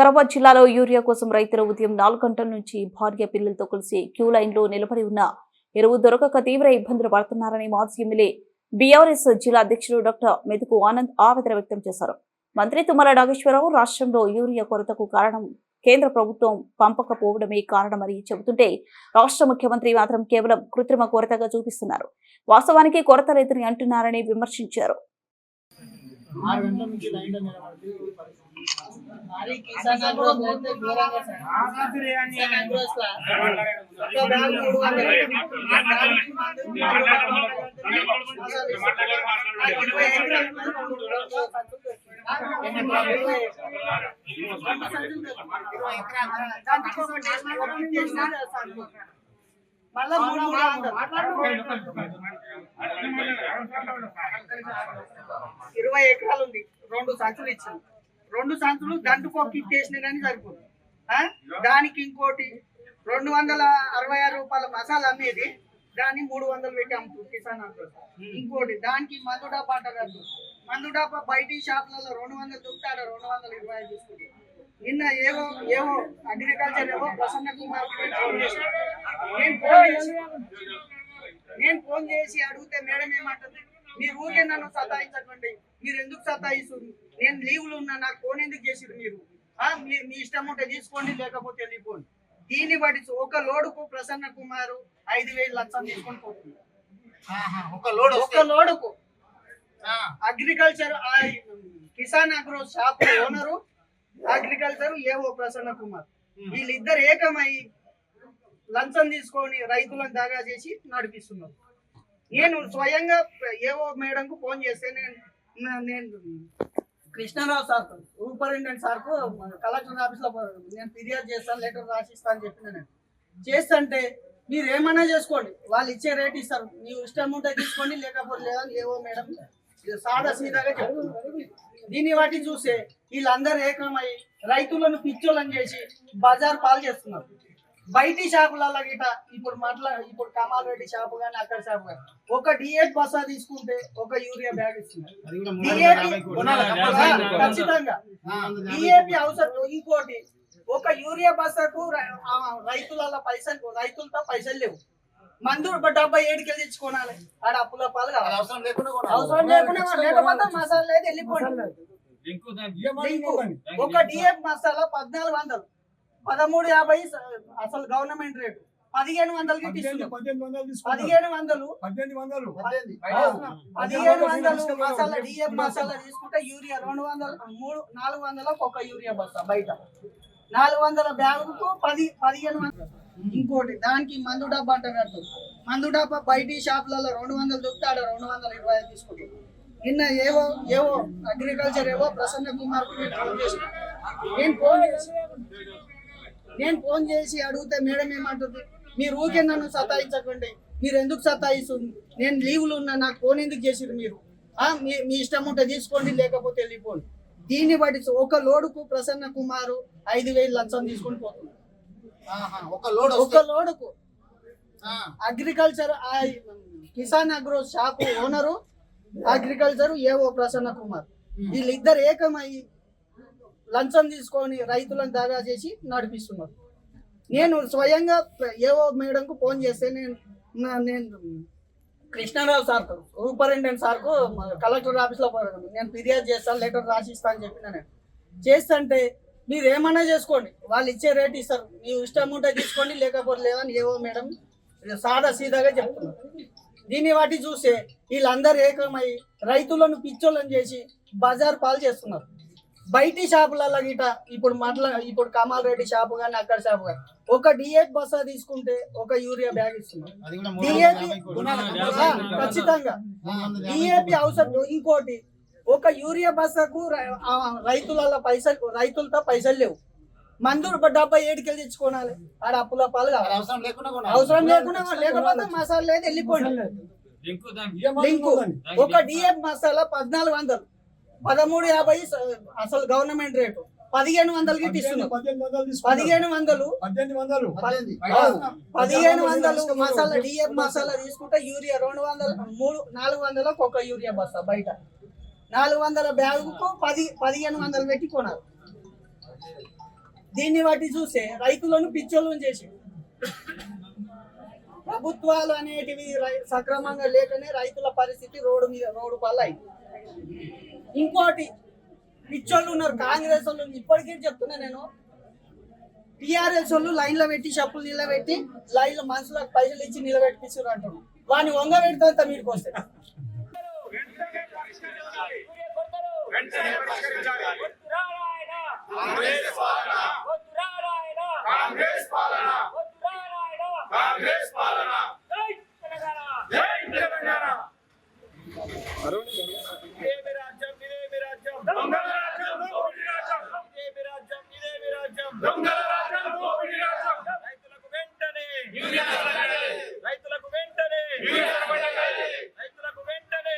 వికారాబాద్ జిల్లాలో యూరియా కోసం రైతులు ఉదయం 4 గంటల నుంచి భార్య పిల్లలతో కలిసి క్యూ లైన్లో నిలబడి ఉన్న ఎరువు దొరకక తీవ్ర ఇబ్బందులు పడుతున్నారని మాజీ ఎమ్మెల్యే బీఆర్ఎస్ జిల్లా అధ్యక్షుడు డాక్టర్ మెతుకు ఆనంద్ ఆవేదన వ్యక్తం చేశారు. మంత్రి తుమ్మల నాగేశ్వరరావు రాష్ట్రంలో యూరియా కొరతకు కారణం కేంద్ర ప్రభుత్వం పంపకపోవడమే కారణమని చెబుతుంటే రాష్ట్ర ముఖ్యమంత్రి మాత్రం కేవలం కృత్రిమ కొరతగా చూపిస్తున్నారు. వాస్తవానికి కొరత లేదని అంటున్నారని విమర్శించారు. మళ్ళా 20 ఎకరాలు ఉంది. 2 సంచులు ఇచ్చాను. 2 సంచులు దండుకో కిట్ వేసినా కానీ సరిపోదు. దానికి ఇంకోటి 266 రూపాయల మసాలా అమ్మేది, దాన్ని 300 పెట్టి అమ్ముతుంది కిసాన్ అంటారు. ఇంకోటి దానికి మందు డబ్బా అంటారు. మందు డబ్బా బయట షాపులలో 200 దొరుకుతాడ 225 తీసుకుంటారు. నిన్న ఏవో అగ్రికల్చర్ ఏవో ప్రసన్న కుమార్ నేను ఫోన్ చేసి అడిగితే మేడం ఏమంటుంది, మీరు ఊరికే నన్ను సతాయించకండి, మీరు ఎందుకు సతాయిస్తుంది, నేను లీవ్లు ఉన్నా, నాకు ఫోన్ ఎందుకు చేసిరు మీరు, మీ ఇష్టం ఉంటే తీసుకోండి లేకపోతే వెళ్ళిపోండి. దీన్ని బట్టి ఒక లోడుకు ప్రసన్న కుమారు 5,000 లక్షలు తీసుకొని పోతుంది. ఒక లోడుకు agriculture Kisan agro shop owner, agriculture AO Prasanna Kumar, వీళ్ళిద్దరు ఏకమై లంచం తీసుకొని రైతులను దాగా చేసి నడిపిస్తున్నారు. నేను స్వయంగా ఏవో మేడంకు ఫోన్ చేస్తే నేను కృష్ణారావు సార్ సూపరింటెండెంట్ సార్కు కలెక్టర్ ఆఫీస్లో నేను ఫిర్యాదు చేస్తాను, లెటర్ రాసిస్తాను అని చెప్పిన. నేను చేస్తుంటే మీరు ఏమన్నా చేసుకోండి, వాళ్ళు ఇచ్చే రేట్ ఇస్తారు, ನೀವು ఇష్టం ఉంటే తీసుకోండి లేకపోతే లేదని ఏవో మేడం సాదా సీదాగా చెప్తున్నారు. దీన్ని బట్టి చూస్తే వీళ్ళందరూ ఏకమై రైతులను పిచ్చోళ్ళని చేసి బజార్ పాలు చేస్తున్నారు. బయటి షాపులలో గిట ఇప్పుడు కమాల్ రెడ్డి షాపు కానీ అక్కడ షాపు కానీ ఒక డిఏపి బస్సా తీసుకుంటే ఒక యూరియా బ్యాగ్ ఇస్తున్నారు. ఖచ్చితంగా డిఏపి అవసరం. ఇంకోటి ఒక యూరియా బస్సాకు రైతులతో పైసలు లేవు. మందు 77 తెచ్చుకోవాలి, ఆడ అప్పుల పాలు కావాలి. అవసరం లేకుండా లేకపోతే మసాలా లేదు వెళ్ళిపోండి. ఒక డిఏపి మసాలా 1400, 1350 అసలు గవర్నమెంట్ రేటు, 1500కి ఇస్తుంది. 1500 మసాలా డిఏపి మసాలా తీసుకుంటే యూరియా 400 ఒక యూరియా బస్తా బయట 400 బ్యాగుకు 1500. ఇంకోటి దానికి మందు డబ్బా అంటారు. మందు డబ్బా బయట షాపులలో 200 దొరుకుతాడ 225 తీసుకుంటారు. నిన్న ఏవో అగ్రికల్చర్ ఏవో ప్రసన్న కుమార్ నేను ఫోన్ చేసి అడిగితే మేడం ఏమంటుంది, మీరు ఊరికే నన్ను సతాయించకండి, మీరు ఎందుకు సతాయిస్తుంది, నేను లీవ్లు ఉన్నా, నాకు ఫోన్ ఎందుకు చేసిరు మీరు, మీ ఇష్టం ఉంటే తీసుకోండి లేకపోతే వెళ్ళిపోండి. దీన్ని బట్టి ఒక లోడుకు ప్రసన్న కుమారు 5,000 లక్షలు తీసుకొని పోతుంది. ఒక లోడుకు agriculture Kisan agro shop owner, agriculture AO Prasanna Kumar, వీళ్ళిద్దరు ఏకమై లంచం తీసుకొని రైతులను దాగా చేసి నడిపిస్తున్నారు. నేను స్వయంగా ఏవో మేడంకు ఫోన్ చేస్తే నేను కృష్ణారావు సార్కు సూపరింటెండెంట్ సార్కు కలెక్టర్ ఆఫీస్లో నేను ఫిర్యాదు చేస్తాను, లెటర్ రాసిస్తాను అని చెప్పిన. నేను చేస్తుంటే మీరు ఏమన్నా చేసుకోండి, వాళ్ళు ఇచ్చే రేట్ ఇస్తారు, ನೀವು ఇష్టం ఉంటే తీసుకోండి లేకపోతే లేదని ఏవో మేడం సాదా సీదాగా చెప్తున్నారు. దీన్ని బట్టి చూస్తే వీళ్ళందరూ ఏకమై రైతులను పిచ్చోళ్ళని చేసి బజార్ పాలు చేస్తున్నారు. బయటి షాపులలో గిట ఇప్పుడు కమాల్ రెడ్డి షాపు కానీ అక్కడ షాపు కానీ ఒక డిఏపి బస్సా తీసుకుంటే ఒక యూరియా బ్యాగ్ ఇస్తున్నారు. డిఏపి ఖచ్చితంగా డిఏపి అవసరం. ఇంకోటి ఒక యూరియా బస్సాకు రైతులతో పైసలు లేవు. మందు 77 తెచ్చుకోవాలి, ఆడ అప్పుల పాలు కావాలి. అవసరం లేకుండా లేకపోతే మసాలా లేదు వెళ్ళిపోండి. లింకు ఒక డిఏపి మసాలా 1400, 1350 అసలు గవర్నమెంట్ రేటు, 1500కి ఇస్తున్నారు. 1500 మసాలా డిఏపి మసాలా తీసుకుంటే యూరియా 400 ఒక యూరియా బస్తా బయట 400 బ్యాగుకు 1500 పెట్టి కొనాలి. దీన్ని బట్టి చూస్తే రైతులను పిచ్చోళ్ళని చేసి ప్రభుత్వాలు అనేటివి సక్రమంగా లేకనే రైతుల పరిస్థితి రోడ్డు పాలైంది. ఇంకోటి పిచ్చోళ్ళు ఉన్నారు, కాంగ్రెస్ వాళ్ళు ఇప్పటికీ చెప్తున్నా నేను. టిఆర్ఎస్ వాళ్ళు లైన్లో పెట్టి చెప్పులు నిలబెట్టి లైన్లో మనుషులకు పైసలు ఇచ్చి నిలబెట్టిస్తారు అంటారు. వాడిని వంగ పెడతా మీకు వస్తే రైతులకు వెంటనే